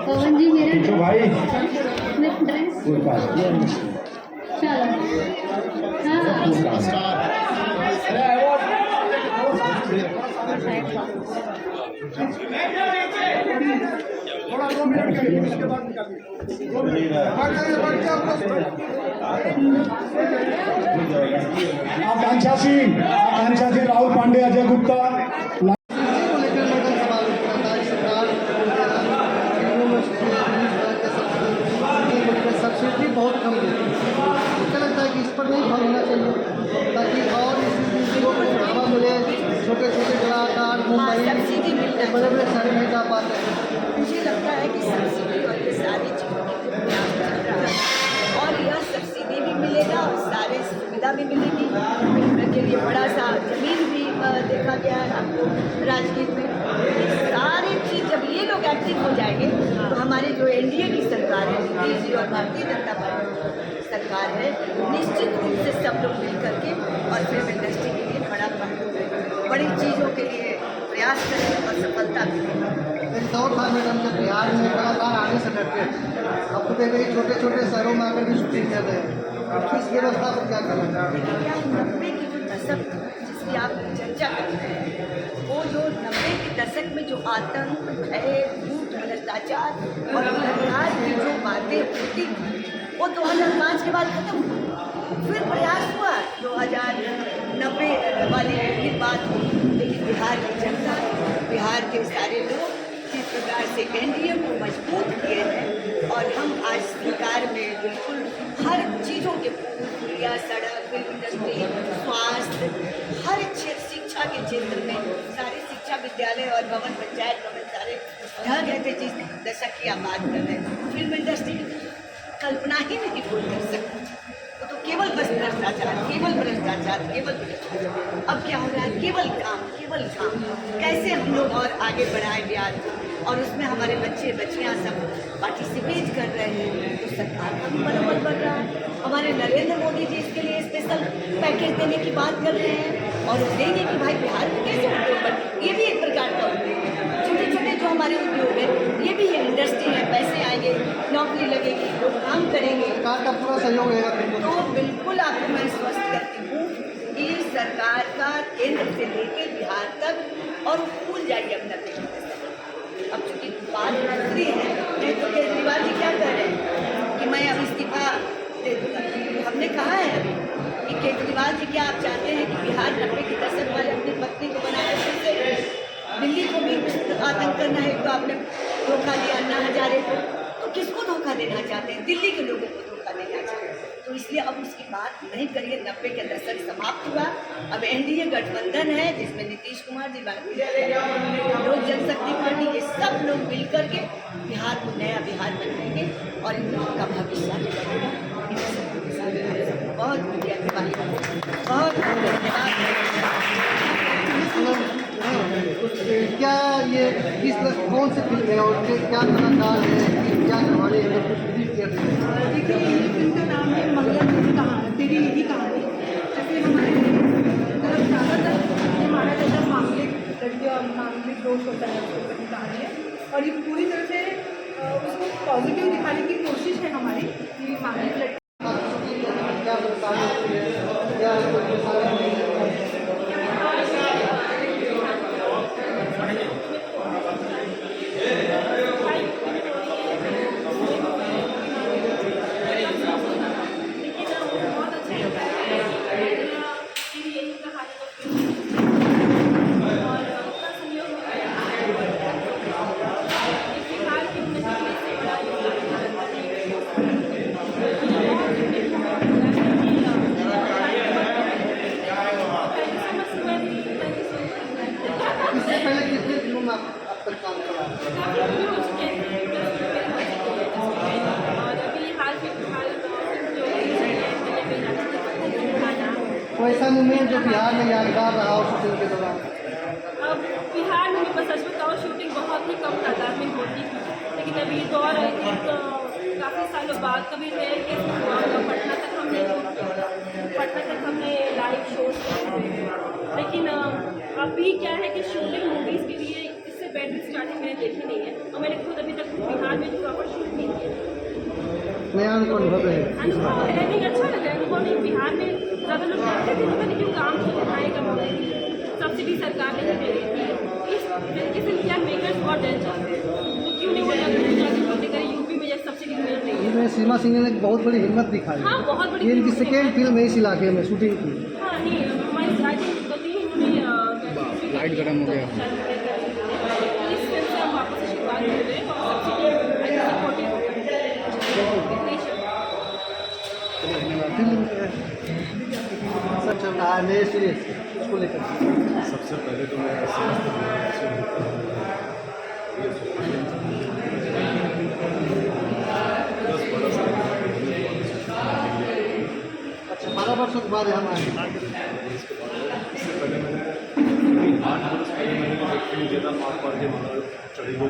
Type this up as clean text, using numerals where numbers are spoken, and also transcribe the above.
पवन जी मेरा भाई ड्रेस चलो आकांक्षा सिंह राहुल पांडे, अजय गुप्ता। सब्सिडी बहुत कम देती है, मुझे लगता है कि इस पर नहीं ध्यान होना चाहिए ताकि और इस चीज़ों को बढ़ावा मिले। छोटे छोटे कलाकार सब्सिडी मिलना बड़े बड़े शहर नहीं जा पाते हैं। मुझे लगता है कि सब्सिडी और ये सारी चीज़ों की प्रयास चल रहा है और यह सब्सिडी भी मिलेगा और सारे सुविधा भी मिलेगी। के लिए बड़ा सा जमीन भी देखा गया है आपको राजगीर में। सारी चीज़ जब ये लोग एक्टिव हो जाएंगे तो हमारे जो एनडीए की सरकार है, नीतीश जी और भारतीय जनता पार्टी सरकार है, निश्चित रूप से सब लोग मिल करके और फिल्म इंडस्ट्री के लिए बड़ी चीज़ों के लिए प्रयास करें और सफलता मिलेगी। एक दौर था मैडम जब बिहार में कलाकार आने से डरते थे, अब तो देखिए छोटे छोटे शहरों में आकर भी शूटिंग कर रहे हैं। इस व्यवस्था पर क्या करना चाहते हैं? क्या 90 की जो दशक जिसकी आप चर्चा करते हैं, वो जो 90 के दशक में जो आतंक, भय, झूठ, भ्रष्टाचार और बलात्कार की जो बातें होती थी वो 2005 के बाद खत्म हुई। फिर प्रयास हुआ 2090 वाली फिर बात हुई, लेकिन बिहार की जनता, बिहार के सारे लोग किस प्रकार से एनडीए को मजबूत किए हैं और हम आज सरकार में बिल्कुल हर चीज़ों के पुलिया, सड़क, फिल्म इंडस्ट्री, स्वास्थ्य, हर क्षेत्र, शिक्षा के क्षेत्र में सारे शिक्षा विद्यालय और भवन, पंचायत भवन सारे ढह गए थे जिस दशक की आप बात कर रहे हैं। फिल्म इंडस्ट्री की कल्पना ही नहीं कोई कर सकता, तो केवल बस भ्रष्टाचार, केवल भ्रष्टाचार, केवल भ्रष्टाचार। अब क्या हो रहा है? केवल काम, केवल काम। कैसे हम लोग और आगे बढ़ाएं बिहार को, और उसमें हमारे बच्चे बच्चियां सब पार्टिसिपेट कर रहे हैं, तो सरकार का भी मनोबल बढ़ रहा है। हमारे नरेंद्र मोदी जी इसके लिए स्पेशल पैकेज देने की बात कर रहे हैं और वो देंगे कि भाई बिहार में कैसे उद्योग बढ़े। ये भी एक प्रकार का उद्योग है। छोटे छोटे जो हमारे उद्योग है ये भी है, इंडस्ट्री है, पैसे आएंगे, नौकरी लगेगी, लोग काम करेंगे। सरकार का पूरा सहयोग रहेगा तो बिल्कुल आपको मैं स्पष्ट करती हूँ कि सरकार का केंद्र से लेकर बिहार तक और भूल जाइए अपना देश। अब चूँकि बात दूसरी है, नहीं तो केजरीवाल जी क्या कह रहे हैं कि मैं अब इस्तीफा दे दूँगा। हमने कहा है अभी कि केजरीवाल जी क्या आप चाहते हैं कि बिहार 90 के दशक वाले अपनी पत्नी को बनाया, फिर से दिल्ली को भी आतंक करना है? तो आपने धोखा दिया अन्ना हजारे को, तो किसको धोखा देना चाहते हैं? दिल्ली के लोगों को धोखा देना चाहते हैं। तो इसलिए अब उसकी बात नहीं करिए। 90 के दशक समाप्त हुआ, अब एनडीए गठबंधन है जिसमें नीतीश कुमार जी, लोक जनशक्ति पार्टी, ये सब लोग मिलकर के बिहार को नया बिहार बनाएंगे और इन लोगों का भविष्य बहुत धन्यवाद, बहुत धन्यवाद। क्या ये किस कौन से फिल्म है और क्या कलाकार है, क्या कहानी है, कुछ विजिट कर रहे हैं? देखिए ये फिल्म का नाम है मंगला तेरी कहानी, तेरी यही कहानी। जैसे हमारे तरफ ज़्यादातर ये माना जाता है मामलिक लड़के और मामलिक दोस्त होता है, उसके ऊपर की कहानी है और ये पूरी तरह से उसको पॉजिटिव दिखाने की कोशिश है हमारी कि मामलिक लड़के क्या परेशानी है, क्या कोई ऐसा मूवमेंट जो बिहार में यादगार रहा हो शूटिंग के दौरान? अब बिहार में भी सच बताओ शूटिंग बहुत ही कम तादाद में होती थी, लेकिन अभी दौर आई थी तो काफ़ी सालों बाद कभी रेयर केस हुआ, पटना तक हमने शूट किया, पटना तक अभी क्या है कि शूटिंग मूवीज़ के लिए इससे बेटर स्टार्टिंग मैंने देखी नहीं है और मैंने खुद अभी तक बिहार में प्रॉपर शूट नहीं किया। नया अनुभव है अनुभव है, नहीं अच्छा लगा अनुभव नहीं। बिहार में ज़्यादा लोग जानते थे पता नहीं क्यों काम की पढ़ाई कमाने की सब्सिडी सरकार नहीं दे रही थी। इस तरीके से इंडिया मेकर्स बहुत डर जाते हैं, तो क्यों नहीं वो जाके बोलते करें यूपी में जैसे सब्सिडी मिल रही है। इसमें सीमा सिंह ने एक बहुत बड़ी हिम्मत दिखाई हाँ बहुत बड़ी ये इनकी फिल्म है। सेकेंड फिल्म है इस इलाके में शूटिंग की। हाँ नहीं हमारी आई थिंक तो थी उन्होंने लाइट गर्म हो गया। इस फिल्म से हम वापस से शुरुआत कर रहे हैं और सब्सिडी सपोर्टिव फिल्म सब चल रहा है नए सीरीज उसको लेकर। सबसे पहले तो मैं समस्त देशवासियों को ये दस बरस अच्छा 12 वर्षों के बाद हम आए। इससे पहले मैंने 8 बरस पहले मैंने एक फिल्म किया था 5 बार के चढ़ी हुई